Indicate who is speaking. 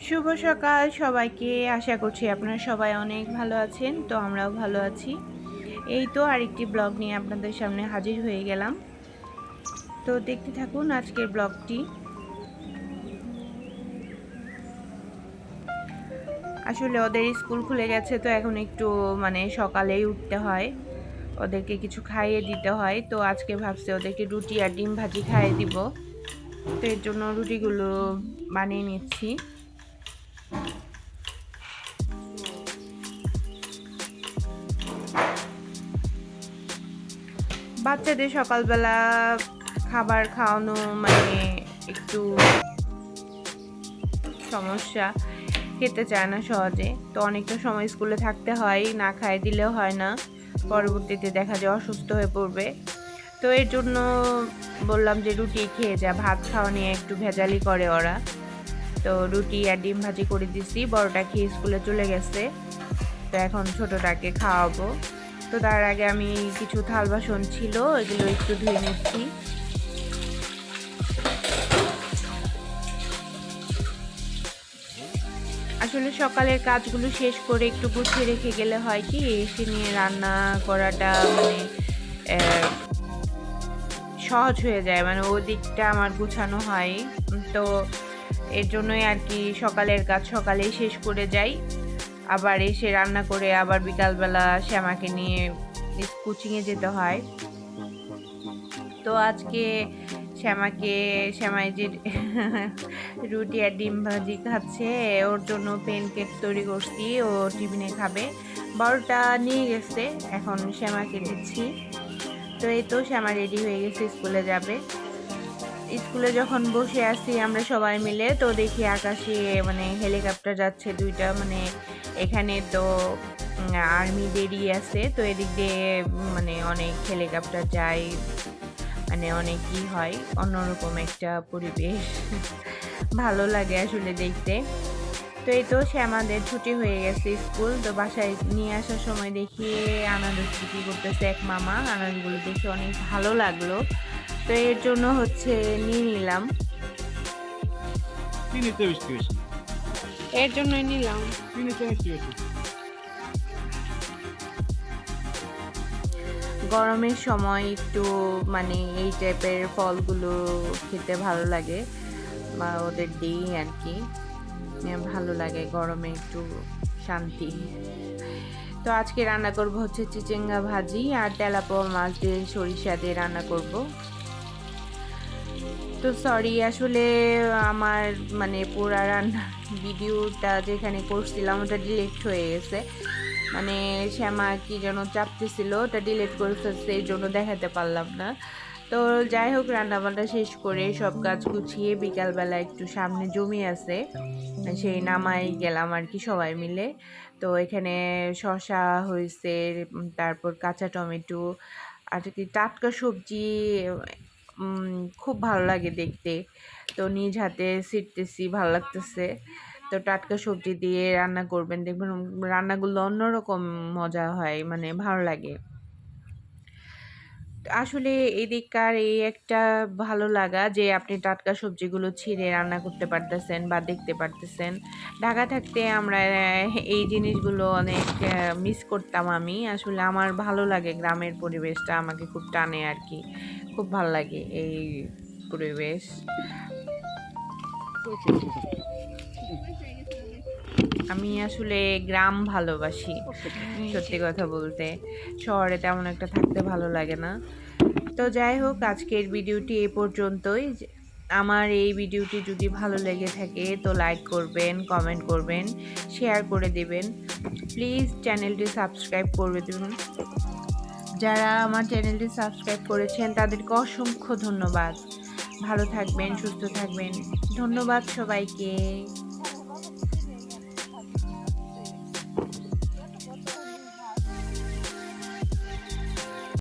Speaker 1: শুভ সকাল সবাইকে। আশা করছি আপনারা সবাই অনেক ভালো আছেন। তো আমরাও ভালো আছি। এই তো আরেকটি ব্লগ নিয়ে আপনাদের সামনে হাজির হয়ে গেলাম। তো দেখতে থাকুন আজকের ব্লগটি। আসলে ওদের স্কুল খুলে গেছে, তো এখন একটু সকালেই উঠতে হয়, ওদেরকে কিছু খাইয়ে দিতে হয়। তো আজকে ভাবছি ওদেরকে রুটি আর ডিম ভাজি খাইয়ে দিব। তো এর জন্য রুটিগুলো বানিয়ে নিচ্ছি। বাচ্চাদের সকালবেলা খাবার খাওয়ানো একটু সমস্যা, খেতে চায় না সহজে। তো অনেকটা সময় স্কুলে থাকতে হয়, না খাইয়ে দিলেও হয় না, পরবর্তীতে দেখা যায় অসুস্থ হয়ে পড়বে। তো এর জন্য বললাম যে রুটি খেয়ে যা, ভাত খাওয়া নিয়ে একটু ভেজালি করে ওরা। তো রুটি আর ডিম ভাজি করে দিছি, বড়টা খেয়ে স্কুলে চলে গেছে। তো এখন ছোটটাকে খাওয়াবো। তো তার আগে আমি কিছু থাল বাসন ছিল, এগুলো একটু ধুয়ে নিচ্ছি। আসলে সকালের কাজগুলো শেষ করে একটু গুছিয়ে রেখে গেলে হয় কি, এসে নিয়ে রান্না করাটা সহজ হয়ে যায়, ওই দিকটা আমার গুছানো হয়। তো এর জন্যই আর কি সকালের কাজ সকালেই শেষ করে যাই। আবার এসে রান্না করে আবার বিকালবেলা শ্যামাকে নিয়ে কোচিংয়ে যেতে হয়। তো আজকে শ্যামাই যে রুটি আর ডিম ভাজি খাচ্ছে, ওর জন্য প্যানকেক তৈরি করছি, ও টিফিনে খাবে। বড়টা নিয়ে গেছে, এখন শ্যামাকে দিচ্ছি। তো এই তো শ্যামা রেডি হয়ে গেছে, স্কুলে যাবে। স্কুলে যখন বসে আছি আমরা সবাই মিলে, তো দেখি আকাশে হেলিকপ্টার যাচ্ছে দুইটা। এখানে তো আর্মিদেরই আছে, তো এদিক দিয়ে অনেক হেলিকপ্টার যায়, অনেক কি হয়, অন্যরকম একটা পরিবেশ। ভালো লাগে আসলে দেখতে। তো এই তো আমাদের ছুটি হয়ে গেছে স্কুল। তো বাসায় নিয়ে আসার সময় দেখি আনারস বিক্রি করতেছে এক মামা। আনারসগুলো দেখে অনেক ভালো লাগলো, তো এর জন্য নিয়ে নিলাম। এর জন্যই নিলাম। গরমের সময় একটু এই টাইপের ফলগুলো খেতে ভালো লাগে, বা ওদের দিই আর কি, ভালো লাগে গরমে একটু শান্তি। তো আজকে রান্না করব চিচিঙ্গা ভাজি আর তেলাপোয়া মাছ দিয়ে সরিষা দিয়ে রান্না করব। তো সরি, আসলে আমার পুরা রান্না ভিডিওটা যেখানে করছিলাম ওটা ডিলিট হয়ে গেছে। শ্যামা কি যেন চাপতেছিল, ওটা ডিলিট করে ফেলছে, এই জন্য দেখাতে পারলাম না। তো যাই হোক, রান্নাবান্না শেষ করে সব কাজ গুছিয়ে বিকালবেলা একটু সামনে জমি আছে, সেই নামাই গেলাম আর কি সবাই মিলে। তো এখানে শসা হয়েছে, তারপর কাঁচা টমেটো আর কি টাটকা সবজি, খুব ভালো লাগে দেখতে। তো নিজ হাতে ছিঁড়তেছি, ভালো লাগতেছে। তো টাটকা সবজি দিয়ে রান্না করবেন, দেখবেন রান্নাগুলো অন্যরকম মজা হয়, ভালো লাগে। আসলে এদিককার এই একটা ভালো লাগা যে আপনি টাটকা সবজিগুলো ছিঁড়ে রান্না করতে পারতেছেন বা দেখতে পারতেছেন। ঢাকা থাকতে আমরা এই জিনিসগুলো অনেক মিস করতাম। আমি আসলে আমার ভালো লাগে, গ্রামের পরিবেশটা আমাকে খুব টানে আর কি, খুব ভালো লাগে এই পরিবেশ। আমি আসলে গ্রাম ভালোবাসি, সত্যি কথা বলতে। শহরে তেমন একটা থাকতে ভালো লাগে না। তো যাই হোক, আজকের ভিডিওটি এ পর্যন্তই। আমার এই ভিডিওটি যদি ভালো লেগে থাকে তো লাইক করবেন, কমেন্ট করবেন, শেয়ার করে দিবেন। প্লিজ চ্যানেলটি সাবস্ক্রাইব করে দেবেন। যারা আমার চ্যানেলটি সাবস্ক্রাইব করেছেন তাদেরকে অসংখ্য ধন্যবাদ। ভালো থাকবেন, সুস্থ থাকবেন। ধন্যবাদ সবাইকে।